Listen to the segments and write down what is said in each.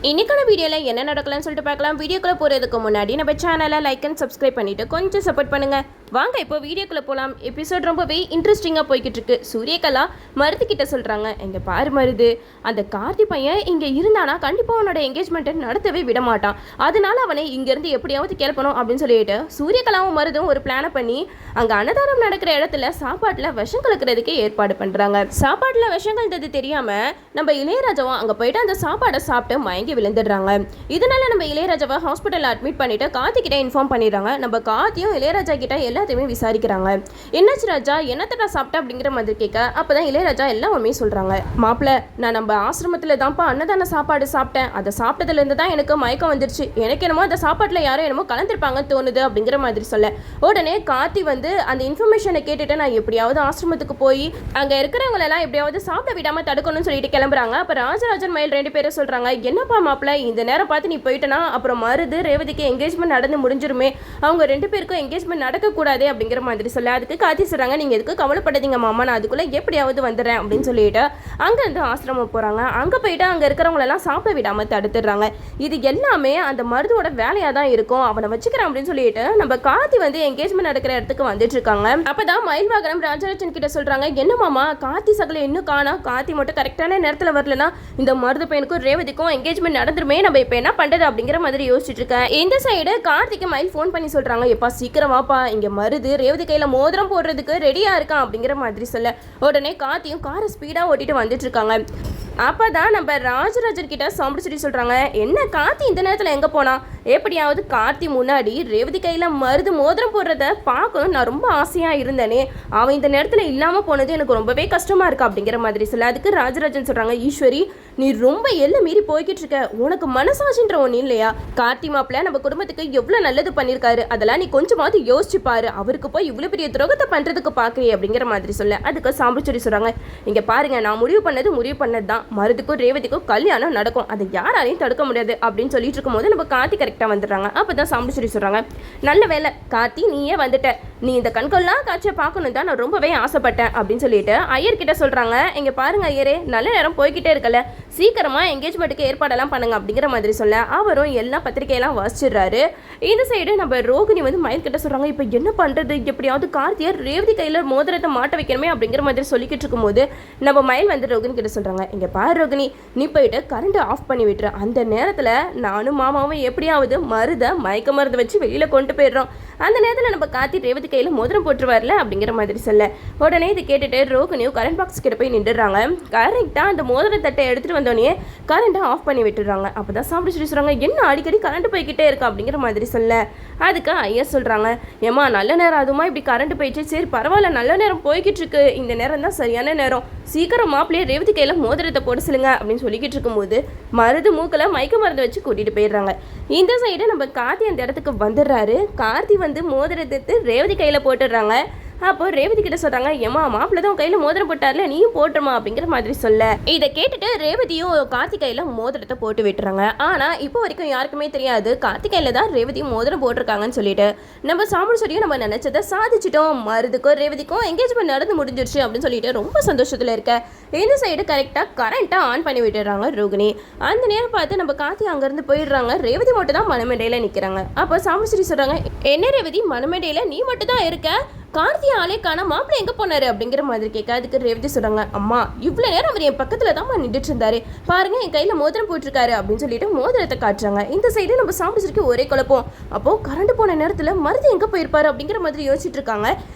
இன்னைக்கான வீடியோல என்ன நடக்கலாம்னு சொல்லிட்டு பார்க்கலாம். வீடியோக்குள்ள போறதுக்கு முன்னாடி நம்ம சேனலை லைக் அண்ட் சப்ஸ்கிரைப் பண்ணிட்டு கொஞ்சம் சப்போர்ட் பண்ணுங்க. வாங்க இப்போ வீடியோக்குள்ள போலாம். எபிசோட் ரொம்பவே இன்ட்ரெஸ்டிங்கா போய்கிட்டு இருக்கு. சூரியகலா மருது கிட்ட சொல்றாங்க, எங்க பாரு மருது, அந்த கார்த்தி பையன் இங்க இருந்தானா கண்டிப்பா அவனோட என்கேஜ்மெண்ட்டை நடத்தவே விட மாட்டான். அதனால அவனை இங்க இருந்து எப்படியாவது கிளப்பணும் அப்படின்னு சொல்லிட்டு சூரியகலாவும் மருதும் ஒரு பிளானை பண்ணி அங்க அன்னதானம் நடக்கிற இடத்துல சாப்பாட்டுல விஷம் கலக்கிறதுக்கு ஏற்பாடு பண்றாங்க. சாப்பாட்டுல விஷம் கலந்தது தெரியாம நம்ம இளையராஜாவும் அங்க போயிட்டு அந்த சாப்பாடை சாப்பிட்டு மயங்கி விழுந்துடுறாங்க. இதனால நம்ம இளையராஜாவை ஹாஸ்பிட்டல்ல அட்மிட் பண்ணிட்டு கார்த்தி கிட்ட இன்ஃபார்ம் பண்ணிடுறாங்க. நம்ம கார்த்தியும் இளையராஜா கிட்ட எல்லாத்தையுமே விசாரிக்கிறாங்க. என்னாச்சு ராஜா, என்னத்தடா சாப்பிட்ட அப்படிங்கிற மாதிரி கேட்க அப்பதான் இளையராஜா எல்லாம் உண்மையை சொல்றாங்க. மாப்பிள்ள, நான் நம்ம ஆசிரமத்துல தான்ப்பா அன்னதான சாப்பாடு சாப்பிட்டேன். அதை சாப்பிட்டதுல இருந்து தான் எனக்கு மயக்கம் வந்துருச்சு. எனக்கு என்னமோ அந்த சாப்பாட்டுல யாரும் என்னமோ கலந்துருப்பாங்கன்னு தோணுது அப்படிங்கிற மாதிரி சொல்ல உடனே கார்த்தி வந்து அந்த இன்ஃபர்மேஷனை கேட்டுட்டு நான் எப்படியாவது ஆசிரமத்துக்கு போய் அங்க இருக்கிறவங்களெல்லாம் எப்படியாவது சாப்பிட விடாம தடுக்கணும்னு சொல்லிட்டு கிளம்புறாங்க. அப்ப ராஜராஜன் மயில் 2 பேரும் சொல்றாங்க, என்னப்பா மாப்பிள்ள, இந்த நேரம் பார்த்து நீ போயிட்டனா அப்புறம் மருது ரேவதிக்கு என்கேஜ்மெண்ட் நடந்து முடிஞ்சிருமே, அவங்க 2 பேருக்கும் என்கேஜ்மெண்ட் நடக்க கூடாது அப்படிங்கிற மாதிரி சொல்ல அதுக்கு கார்த்தி சொல்றாங்க, நீங்க எதுக்கு கவலைப்படாதீங்க மாமா, நான் அதுக்குள்ள எப்படியாவது வந்துடுறேன் அப்படின்னு சொல்லிட்டு அங்க இருந்து ஆசிரமம் போறாங்க. அங்க போயிட்டு அங்க இருக்கிறவங்களெல்லாம் சாப்பிட விடாம தடுத்துடுறாங்க. இது எல்லாமே அந்த மருதோட வேலையா தான் இருக்கும், அவனை வச்சுக்கிறேன் அப்படின்னு சொல்லிட்டு நம்ம கார்த்தி வந்து என்கேஜ்மெண்ட் நடக்கிற இடத்துக்கு வந்துட்டு இருக்காங்க. அப்பதான் மயில் வாகனம் ராஜராஜன் கிட்ட சொல்றாங்க, என்ன மாமா கார்த்தி சகல இன்னும் காணா, கார்த்தி மட்டும் கரெக்டான நேரத்துல வரலனா இந்த மருது பையனுக்கும் ரேவதிக்கும் என்கேஜ்மெண்ட் நடந்துருமே, நம்ம இப்ப என்ன பண்றது அப்படிங்கிற மாதிரி யோசிச்சுட்டு இருக்கேன். இந்த சைடு கார்த்திக்கு மயில் ஃபோன் பண்ணி சொல்றாங்க, எப்பா சீக்கிரம் வாப்பா, இங்க மருது ரேவதி கையில மோதிரம் போடுறதுக்கு ரெடியா இருக்கான் அப்படிங்கிற மாதிரி சொல்ல உடனே கார்த்தியும் காரை ஸ்பீடா ஓட்டிட்டு வந்துட்டு இருக்காங்க. அப்பதான் நம்ம ராஜராஜன் கிட்ட சாம்பிடிச்சுட்டு சொல்றாங்க, என்ன கார்த்தி இந்த நேரத்துல எங்க போனா, எப்படியாவது கார்த்தி முன்னாடி ரேவதி கையில மருது மோதிரம் போடுறத பார்க்கணும், நான் ரொம்ப ஆசையா இருந்தேனே, அவன் இந்த நேரத்துல இல்லாம போனது எனக்கு ரொம்பவே கஷ்டமா இருக்கு அப்படிங்கிற மாதிரி சொல்ல அதுக்கு ராஜராஜன் சொல்றாங்க, ஈஸ்வரி நீ ரொம்ப எல்லை மீறி போய்கிட்டு இருக்க, உனக்கு மனசாட்சின்ற ஒண்ணு இல்லையா, கார்த்தி மாப்பிள்ள நம்ம குடும்பத்துக்கு எவ்வளவு நல்லது பண்ணிருக்காரு, அதெல்லாம் நீ கொஞ்சமாவது யோசிச்சு பாரு, அவருக்கு போய் இவ்வளவு பெரிய துரோகத்தை பண்றதுக்கு பாக்குறீ அப்படிங்கிற மாதிரி சொல்ல அதுக்கு சாம்பிடிச்சுட்டு சொல்றாங்க, இங்க பாருங்க, நான் முடிவு பண்ணதுதான் மருதுக்கும் ரேவதிக்கும் கல்யாணம் நடக்கும், அதை யாராலையும் தடுக்க முடியாது அப்படின்னு சொல்லிட்டு இருக்கும் போது நம்ம கார்த்தி கரெக்டா வந்துடுறாங்க. அப்பதான் சாம்பிடிச்சுட்டு சொல்றாங்க, நல்ல வேலை கார்த்தி நீயே வந்துட்ட, நீ இந்த கண்கொள்ளா காட்சியை பார்க்கணும் தான் நான் ரொம்பவே ஆசைப்பட்டேன் அப்படின்னு சொல்லிட்டு ஐயர் கிட்ட சொல்றாங்க, இங்க பாருங்க ஐயரே, நல்ல நேரம் போய்கிட்டே இருக்கல, சீக்கிரமா என்கேஜ்மெண்ட்டுக்கு ஏற்பாடெல்லாம் பண்ணுங்க அப்படிங்கிற மாதிரி சொல்ல அவரும் எல்லா பத்திரிகையெல்லாம் வாசிச்சிடுறாரு. இந்த சைடு நம்ம ரோகிணி வந்து மயில் கிட்ட சொல்றாங்க, இப்போ என்ன பண்றது, எப்படியாவது கார்த்தியை ரேவதி கையில மோதிரத்தை மாட்ட வைக்கணுமே அப்படிங்கிற மாதிரி சொல்லிக்கிட்டு இருக்கும்போது நம்ம மயில் வந்து ரோகிணி கிட்ட சொல்றாங்க, இங்க பாரு ரோகிணி, நீ போயிட்டு கரண்ட் ஆஃப் பண்ணி விட்டுரு, அந்த நேரத்துல நானும் மாமாவும் எப்படியாவது மருத மயக்க மருந்து வச்சு வெளியில கொண்டு போயிடுறோம், அந்த நேரத்தில் நம்ம கார்த்தி ரேவதி கையில் மோதிரம் போட்டுருவார்ல அப்படிங்கிற மாதிரி சொல்ல உடனே இது கேட்டுட்டு ரோகிணியும் கரண்ட் பாக்ஸ் கிட்ட போய் நின்றுடுறாங்க. கரெக்டாக அந்த மோதிர தட்டை எடுத்துகிட்டு வந்தோடனே கரண்ட்டை ஆஃப் பண்ணி விட்டுடுறாங்க. அப்போ தான் சாப்பிட்டு சொல்கிறாங்க, என்ன அடிக்கடி கரண்ட் போய்கிட்டே இருக்கு அப்படிங்கிற மாதிரி சொல்ல அதுக்கு ஐயர் சொல்கிறாங்க, ஏமா நல்ல நேரம் அதுமா இப்படி கரண்ட் போயிடுச்சு, சரி பரவாயில்ல நல்ல நேரம் போய்கிட்டு இருக்கு, இந்த நேரம் தான் சரியான நேரம், சீக்கிரம் மாப்பிள்ளையே ரேவதி கையில் மோதிரத்தை போட சொல்லுங்க அப்படின்னு சொல்லிக்கிட்டு இருக்கும்போது மருது மூக்கில் மயக்க மருந்து வச்சு கூட்டிகிட்டு போயிடுறாங்க. இந்த சைடு நம்ம கார்த்தி அந்த இடத்துக்கு வந்துடுறாரு. கார்த்தி வந்து மோதிரத்தை ரேவதி கையில் போட்டுடுறாங்க. அப்போ ரேவதி கிட்ட சொல்றாங்க, ஏமா மாப்பிள்ள தான் கையில மோதிரம் போட்டார்ல, நீயும் போட்டுருமா அப்படிங்கிற மாதிரி சொல்ல இதை கேட்டுட்டு ரேவதியும் கார்த்தி கையில மோதிரத்தை போட்டு விட்டுறாங்க. ஆனா இப்போ வரைக்கும் யாருக்குமே தெரியாது கார்த்தி கையில தான் ரேவதியும் மோதிரம் போட்டிருக்காங்கன்னு சொல்லிட்டு நம்ம சாமுடிச்சோடியும் நம்ம நினைச்சதை சாதிச்சிட்டோம், மருதுக்கும் ரேவதிக்கும் என்கேஜ்மெண்ட் நடந்து முடிஞ்சிருச்சு அப்படின்னு சொல்லிட்டு ரொம்ப சந்தோஷத்துல இருக்க. இந்த சைடு கரெக்டா கரண்ட்டை ஆன் பண்ணி விட்டுறாங்க ரோகிணி. அந்த நேரம் பார்த்து நம்ம கார்த்தி அங்கிருந்து போயிடுறாங்க. ரேவதி மட்டும் தான் மனமேடையில நிக்கிறாங்க. அப்போ சாமுடிச்சோடி சொல்றாங்க, என்ன ரேவதி மனமேடையில நீ மட்டும் தான் இருக்க, கார்த்தி ஆளே காண, மாப்பிள்ளை எங்க போனாரு அப்படிங்கிற மாதிரி கேட்க அதுக்கு ரேவதி சொல்றாங்க, அம்மா இவ்வளவு நேரம் அவர் என் பக்கத்துல தான் நின்றுட்டு இருந்தாரு, பாருங்க என் கையில மோதிரம் போட்டிருக்காரு அப்படின்னு சொல்லிட்டு மோதிரத்தை காட்டுறாங்க. இந்த சைடு நம்ம சாப்பிட்டு ஒரே குழப்பம், அப்போ கரண்ட் போன நேரத்துல மருது எங்க போயிருப்பாரு அப்படிங்கிற மாதிரி யோசிச்சுட்டு இருக்காங்க.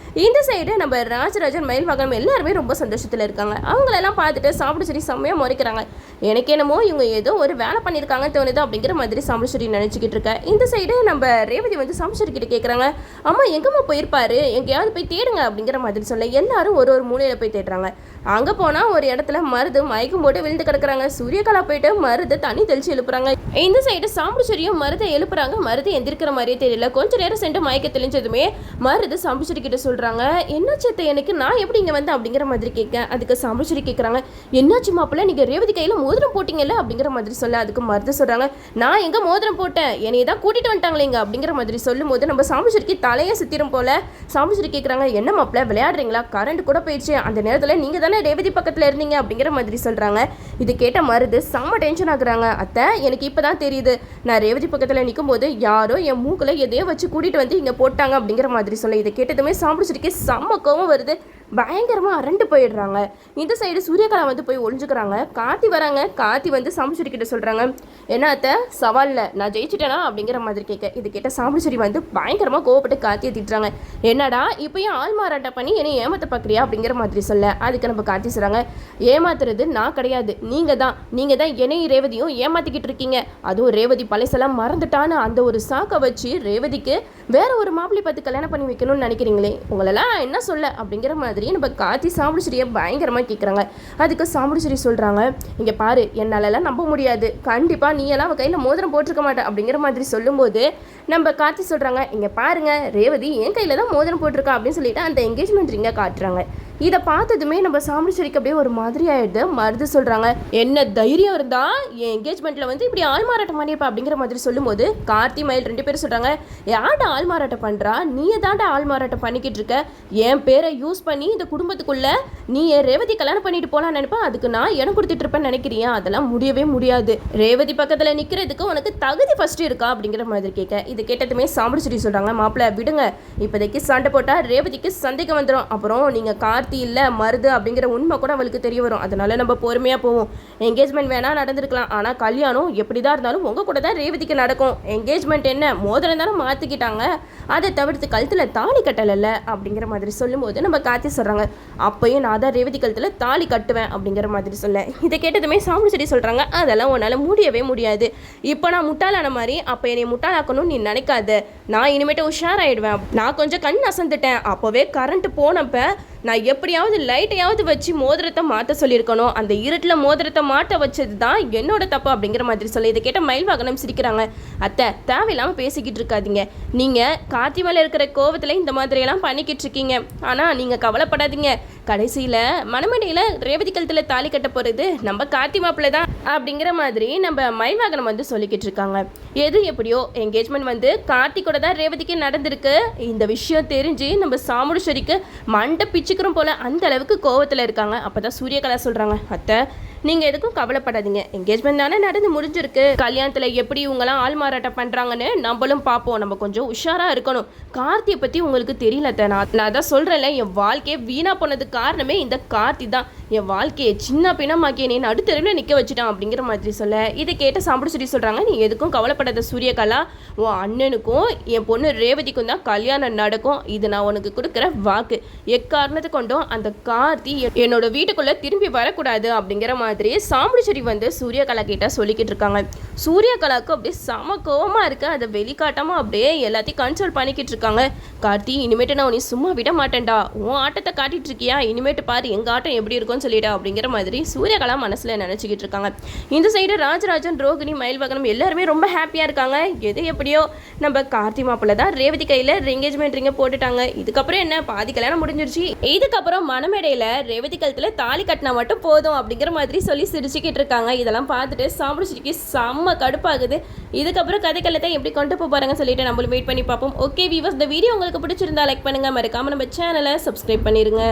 இந்த சைடு நம்ம ராஜராஜன் மயில் வாகனம் எல்லாருமே ரொம்ப சந்தோஷத்துல இருக்காங்க. அவங்களெல்லாம் பார்த்துட்டு சாப்பிட்டு செம்மையா முறைக்கிறாங்க. எனக்கு என்னமோ இவங்க ஏதோ ஒரு வேலை பண்ணியிருக்காங்கன்னு தோணுது அப்படிங்கிற மாதிரி சாம்பிட்டு நினைச்சுக்கிட்டு இருக்க. இந்த சைடு நம்ம ரேவதி வந்து சாம்பிட்டு கிட்ட கேட்குறாங்க, அம்மா எங்கம்மா போயிருப்பாரு, எங்கேயாவது போய் தேடுங்க அப்படிங்கிற மாதிரி சொல்ல எல்லாரும் ஒரு ஒரு மூலையில போய் தேடுறாங்க. அங்க போனா ஒரு இடத்துல மருது மயக்கம் போட்டு விழுந்து கிடக்குறாங்க. சூரியகலா போயிட்டு மருது தண்ணி தெளிச்சு எழுப்புறாங்க. இந்த சைடு சாம்பிச்சரியும் மருதை எழுப்புறாங்க. மருது எந்திருக்கிற மாதிரியே தெரியல. கொஞ்ச நேரம் சென்று மயக்க தெளிஞ்சதுமே மருது சாம்பிச்சரி கிட்ட சொல்றாங்க, என்னாச்சு எனக்கு, நான் எப்படி இங்க வந்து அப்படிங்கிற மாதிரி கேட்க அதுக்கு சாம்பிச்சரி கேட்கறாங்க, என்னாச்சு மாப்பிள்ள நீங்க ரேவதி கையில மோதிரம் போட்டீங்கல்ல அப்படிங்கிற மாதிரி சொல்ல அதுக்கு மருது சொல்றாங்க, நான் எங்க மோதிரம் போட்டேன், என்னைய தான் கூட்டிட்டு வந்துட்டாங்களேங்க அப்படிங்கிற மாதிரி சொல்லும் போது நம்ம சாம்பிச்சரிக்கு தலையை சுத்திரும் போல சாம்பிச்சரி கேட்குறாங்க, என்ன மாப்பிள்ள விளையாடுறீங்களா, கரண்ட் கூட போயிடுச்சு, அந்த நேரத்தில் நீங்கள் தானே ரேவதி பக்கத்தில் இருந்தீங்க அப்படிங்கிற மாதிரி சொல்கிறாங்க. இது கேட்ட மருது செம்ம டென்ஷன் ஆகுறாங்க. அத்தை, எனக்கு இப்போ தான் தெரியுது, நான் ரேவதி பக்கத்தில் நிற்கும் போது யாரோ என் மூக்கில் எதையோ வச்சு கூட்டிகிட்டு வந்து இங்கே போட்டாங்க அப்படிங்கிற மாதிரி சொல்ல, இதை கேட்டதுமே சாம்பிடிச்சிருக்கே செம்ம கோவம் வருது. பயங்கரமாக அரண்டு போயிடுறாங்க. இந்த சைடு சூரியகலா வந்து போய் ஒழிஞ்சுக்கிறாங்க. கார்த்தி வராங்க. கார்த்தி வந்து சாம்பிடிச்சேரிக்கிட்ட சொல்கிறாங்க, என்ன அத்தை சவாலில் நான் ஜெயிச்சிட்டேனா அப்படிங்கிற மாதிரி கேட்க, இது கேட்ட சாம்பிடிச்சேரி வந்து பயங்கரமாக கோவப்பட்டு கார்த்தியை திட்டுறாங்க. என்னடா இப்போயும் ஆள் மாறாட்டம் பண்ணி என்னை ஏமாற்ற பார்க்குறியா அப்படிங்கிற மாதிரி சொல்ல, அதுக்கு நம்ம கார்த்தி சொல்கிறாங்க, ஏமாத்துறது நான் கிடையாது, நீங்கள் தான் என்னையும் ரேவதியும் ஏமாற்றிக்கிட்டு இருக்கீங்க. அதுவும் ரேவதி பழசெல்லாம் மறந்துட்டான்னு அந்த ஒரு சாக்கை வச்சு ரேவதிக்கு வேற ஒரு மாப்பிள்ளை பார்த்து கல்யாணம் பண்ணி வைக்கணும்னு நினைக்கிறீங்களே, உங்களெல்லாம் என்ன சொல்ல அப்படிங்கிற மாதிரி நம்ம கார்த்தி சாம்பிடிச்சேரியை பயங்கரமாக கேட்குறாங்க. அதுக்கு சாம்பிடிச்சேரி சொல்கிறாங்க, இங்கே பாரு, என்னாலலாம் நம்ப முடியாது, கண்டிப்பாக நீ எல்லாம் அவள் கையில் மோதிரம் போட்டிருக்க மாட்டேன் அப்படிங்கிற மாதிரி சொல்லும்போது நம்ம கார்த்தி சொல்கிறாங்க, இங்கே பாருங்க, ரேவதி என் கையில் தான் மோதிரம் போட்டிருக்கா அப்படின்னு சொல்லிட்டு அந்த என்கேஜ்மெண்ட் ரிங்கை காட்டுறாங்க. இதை பார்த்ததுமே நம்ம சாம்பிடிச்சேரிக்கு அப்படியே ஒரு மாதிரி ஆயிடுது. மருது சொல்கிறாங்க, என்ன தைரியம் இருந்தா என் என்கேஜ்மெண்ட்டில் வந்து இப்படி ஆள்மாறாட்டம் பண்ணியிருப்பா அப்படிங்கிற மாதிரி சொல்லும்போது கார்த்தி மயில் 2 பேரும் சொல்கிறாங்க, யார்டா ஆள்மாறாட்டம் பண்ணுறா, நீ தாண்டா ஆள்மாறாட்டம் பண்ணிக்கிட்டு இருக்க, என் பேரை யூஸ் பண்ணி இந்த குடும்பத்துக்குள்ள நீ என் ரேவதி கல்யாணம் பண்ணிட்டு போகலான்னு நினைப்பேன், அதுக்கு நான் இடம் கொடுத்துட்டு இருப்பேன்னு நினைக்கிறியா, அதெல்லாம் முடியவே முடியாது, ரேவதி பக்கத்தில் நிற்கிறதுக்கு உனக்கு தகுதி ஃபஸ்ட்டு இருக்கா அப்படிங்கிற மாதிரி கேட்க, இது கேட்டதுமே சாம்பிடிச்சேரி சொல்கிறாங்க, மாப்பிள்ள விடுங்க, இப்போதைக்கு சண்டை போட்டால் ரேவதிக்கு சந்தேகம் வந்துடும், அப்புறம் நீங்கள் கார்த்தி இல்லை மருது அப்படிங்கிற உண்மை கூட அவளுக்கு தெரிய வரும், அதனால நம்ம பொறுமையாக போவோம், என்கேஜ்மெண்ட் வேணால் நடந்திருக்கலாம், ஆனால் கல்யாணம் எப்படி தான் இருந்தாலும் உங்கள் கூட தான் ரேவதிக்கு நடக்கும், என்கேஜ்மெண்ட் என்ன மோதிரம் தானே மாற்றிக்கிட்டாங்க, அதை தவிர்த்து கழுத்தில் தாலி கட்டலைல்ல அப்படிங்கிற மாதிரி சொல்லும்போது நம்ம கார்த்தி சொல்கிறாங்க, அப்போயும் நான் தான் ரேவதி கழுத்தில் தாலி கட்டுவேன் அப்படிங்கிற மாதிரி சொல்ல, இதை கேட்டதுமே சாம்பிடிச்சேரி சொல்கிறாங்க, அதெல்லாம் உன்னால் முடியவே முடியாது, இப்போ நான் முட்டாளான மாதிரி அப்போ என்னை முட்டாளாக்கணும்னு நீ நினைக்காத, நான் இனிமேட்டு உஷாராயிடுவேன், நான் கொஞ்சம் கண் அசந்துட்டேன், அப்போவே கரண்ட் போனப்போ நான் எப்படியாவது லைட்டையாவது வச்சு மோதிரத்தை மாற்ற சொல்லியிருக்கணும், அந்த இருட்டில் மோதிரத்தை மாட்ட வச்சது தான் என்னோட தப்பு அப்படிங்கிற மாதிரி சொல்லி, இதை கேட்ட மயில் வாகனம் சிரிக்கிறாங்க, அத்தை தேவையில்லாமல் பேசிக்கிட்டு இருக்காதீங்க, நீங்கள் கார்த்தி மேலே இருக்கிற கோவத்தில் இந்த மாதிரியெல்லாம் பண்ணிக்கிட்டு இருக்கீங்க, ஆனால் நீங்கள் கவலைப்படாதீங்க, கடைசியில் மணமேடையில் ரேவதி கழுத்தில் தாலி கட்ட போகிறது நம்ம கார்த்தி மாப்பிள்ளை தான் அப்படிங்கிற மாதிரி நம்ம மயில் வாகனம் வந்து சொல்லிக்கிட்டு இருக்காங்க. எது எப்படியோ என்கேஜ்மெண்ட் வந்து கார்த்தி கூட தான் ரேவதிக்கு நடந்திருக்கு. இந்த விஷயம் தெரிஞ்சு நம்ம சாமுடிச்சேரிக்கு மண்டை பிச்சுக்கிறோம் போல அந்த அளவுக்கு கோவத்தில் இருக்காங்க. அப்போ தான் சூரியகலா சொல்கிறாங்க, அத்தை நீங்கள் எதுக்கும் கவலைப்படாதீங்க, என்கேஜ்மெண்ட் தானே நடந்து முடிஞ்சிருக்கு, கல்யாணத்தில் எப்படி இவங்கெல்லாம் ஆள் மாறாட்டம் பண்ணுறாங்கன்னு நம்மளும் பார்ப்போம், நம்ம கொஞ்சம் உஷாராக இருக்கணும், கார்த்தியை பற்றி உங்களுக்கு தெரியல, நான் தான் சொல்கிறேன்ல, என் வாழ்க்கையை வீணாக போனதுக்கு காரணமே இந்த கார்த்தி தான், என் வாழ்க்கையை சின்ன பின்னமாக்கி நீ நடுத்தருவில் நிற்க வச்சுட்டான் அப்படிங்கிற மாதிரி சொல்ல, இதை கேட்ட சாம்பிடிச்சேரி சொல்கிறாங்க, நீ எதுக்கும் கவலைப்படாத சூரியகலா, உன் அண்ணனுக்கும் என் பொண்ணு ரேவதிக்கும் தான் கல்யாணம் நடக்கும், இது நான் உனக்கு கொடுக்குற வாக்கு, எக்காரணத்தை கொண்டும் அந்த கார்த்தி என்னோட வீட்டுக்குள்ளே திரும்பி வரக்கூடாது அப்படிங்கிற மாதிரி சாம்பிடிச்சேரி வந்து சூரியகலா கிட்ட சொல்லிக்கிட்டு இருக்காங்க. சூரியகலாவுக்கு அப்படியே சம கோவமாக இருக்கு, அதை வெளிக்காட்டாமல் அப்படியே எல்லாத்தையும் கன்சோல் பண்ணிக்கிட்டு இருக்காங்க. கார்த்தி, இனிமேட்டு நான் உன்னை சும்மா விட மாட்டேன்டா, உன் ஆட்டத்தை காட்டிட்டு இருக்கியா, இனிமேட்டு பாரு எங்கள் ஆட்டம் எப்படி இருக்கும்னு சொல்லிட்டா அப்படிங்கிற மாதிரி சூரியகலா மனசில் நினச்சிக்கிட்டு இருக்காங்க. இந்த சைடு ராஜராஜன், ரோகிணி, மயில்வாகனம் எல்லாருமே ரொம்ப ஹாப்பியாக இருக்காங்க. எது எப்படியோ நம்ம கார்த்தி மாப்பிள்ளை தான் ரேவதி கையில் என்கேஜ்மெண்ட் ரிங்கை போட்டுட்டாங்க. இதுக்கப்புறம் என்ன, பாதி கல்யாணம் முடிஞ்சிருச்சு, இதுக்கப்புறம் மணமேடையில் ரேவதி கழுத்தில் தாலி கட்டினா மட்டும் போதும் அப்படிங்கிற மாதிரி சொல்லி சிரிச்சுக்கிட்டு இருக்காங்க. இதெல்லாம் பார்த்துட்டு சாம்பிடிச்சேரிக்கு செம்ம கடுப்பாகுது. இதுக்கப்புறம் கதைக்கல்லத்தை எப்படி கொண்டு போகிறாங்க சொல்லிட்டு நம்மளும் வெயிட் பண்ணி பார்ப்போம். ஓகே வீவர்ஸ், இந்த வீடியோ உங்களுக்கு பிடிச்சிருந்தா லைக் பண்ணுங்கள், மறக்காம நம்ம சேனலை சப்ஸ்கிரைப் பண்ணிடுங்க.